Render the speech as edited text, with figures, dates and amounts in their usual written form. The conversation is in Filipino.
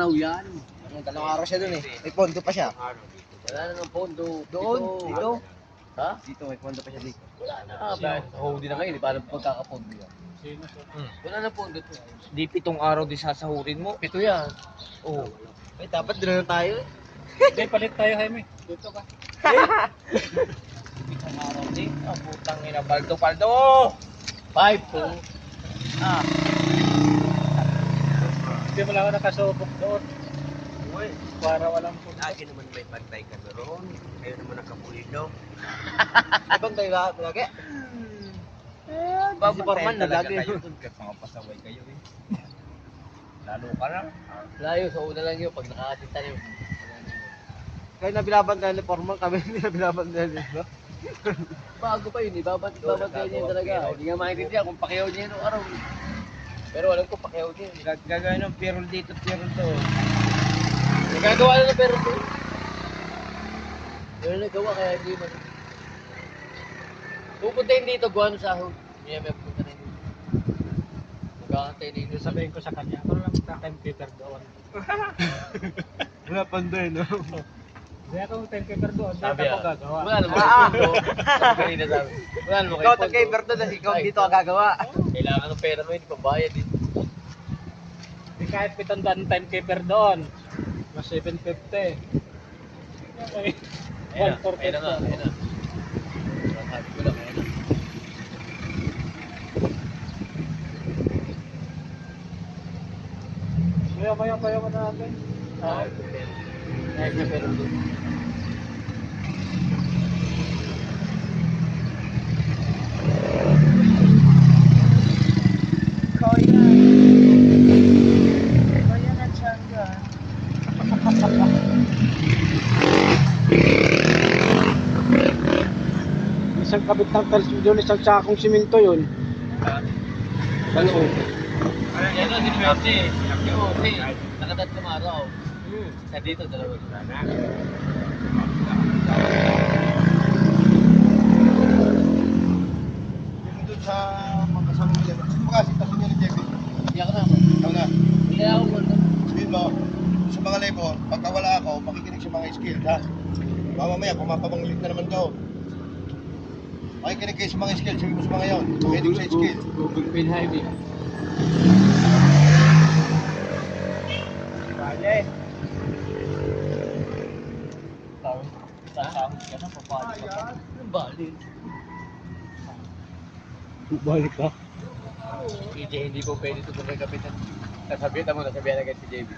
araw yan. Dalawang araw siya dun eh. May pondo pa siya. Wala na ng pondo. Doon, dito. Ha? Dito, may pondo pa siya dito. Wala na. Holding na ngayon. Paano pagkakapondo yan? Wala na pondo to. Di 7 araw di sasahurin mo. 7 yan. Oh. Ay, dapat doon na tayo eh. Hindi, palit tayo, Jaime. Dito ka. 7 araw di. Ah, putang ina. Paldo. 5 po. Ah. Hindi mo lang ako nakasubok doon. Uy, Para walang punta. lagi naman may pantay ka doon. Kayo naman nakapulido. Ibang tayo lagi. Si Forman na lagi. Kasi mga pasaway kayo eh. Lalo ka na. Layo, sa una lang yun. Pag nakakasita yun. Kayo na binabantayan ni Forman, kami hindi na binabantayan nito. Bago pa yun. Babantayan niya yun talaga. Hindi nga maintindihan kung pakiyaw niya yun nung araw. Pero alam ko pakiyaw niya yun. Gagawin ng pirol dito, pirol doon. Nagagawa na ng pero doon. Yun na nagawa kaya hindi man. Pupuntayin dito, gawa ng sahod. May pupunta na yun. Magkakantay na yun. Sabihin ko sa kanya, ako lang ka-timekeeper doon. Wala panday, no? Hindi ako timekeeper doon. Hindi Sabi ako gagawa. wala naman kayo pondo. Sabi kanina sabi. Wala naman kayo Ikaw pondo. tag-giver doon, kasi ikaw dito ang gagawa. Kailangan ng pera mo yun, pambayad din. Hindi kahit 700 timekeeper doon. Mas 750. Okay. Ayun na nga, ayun na. Sabi ko lang, ayun na. Kaya mo natin. Kahit na pero doon. Kaya na tiyangga. Isang kabit ng talsyo doon, isang sakong simento yun. Ano? Yan o, si Pwede. Si nakatatlong araw. Sa dito, dalawa. Doon sa mga kasama nila. Sino ba kasi taso niya ni Kevin? Hindi ako naman. Ikaw na. Hindi ako pondo. Sabihin mo, sa mga labor, pagka wala ako, makikinig sa mga skill, ha? Mamaya, pumapabanglit na naman daw. Makikinig kayo sa mga skill, sabihin mo sa mga yon. Makikinig sa skill. Google Pin Highway. Kaya eh. Sasahod ka na, papalik ka pa. Ang balik. Balik ka. PJ, hindi po pwede ito kung kapitan. Nasabihan mo, nasabihan agad si JB.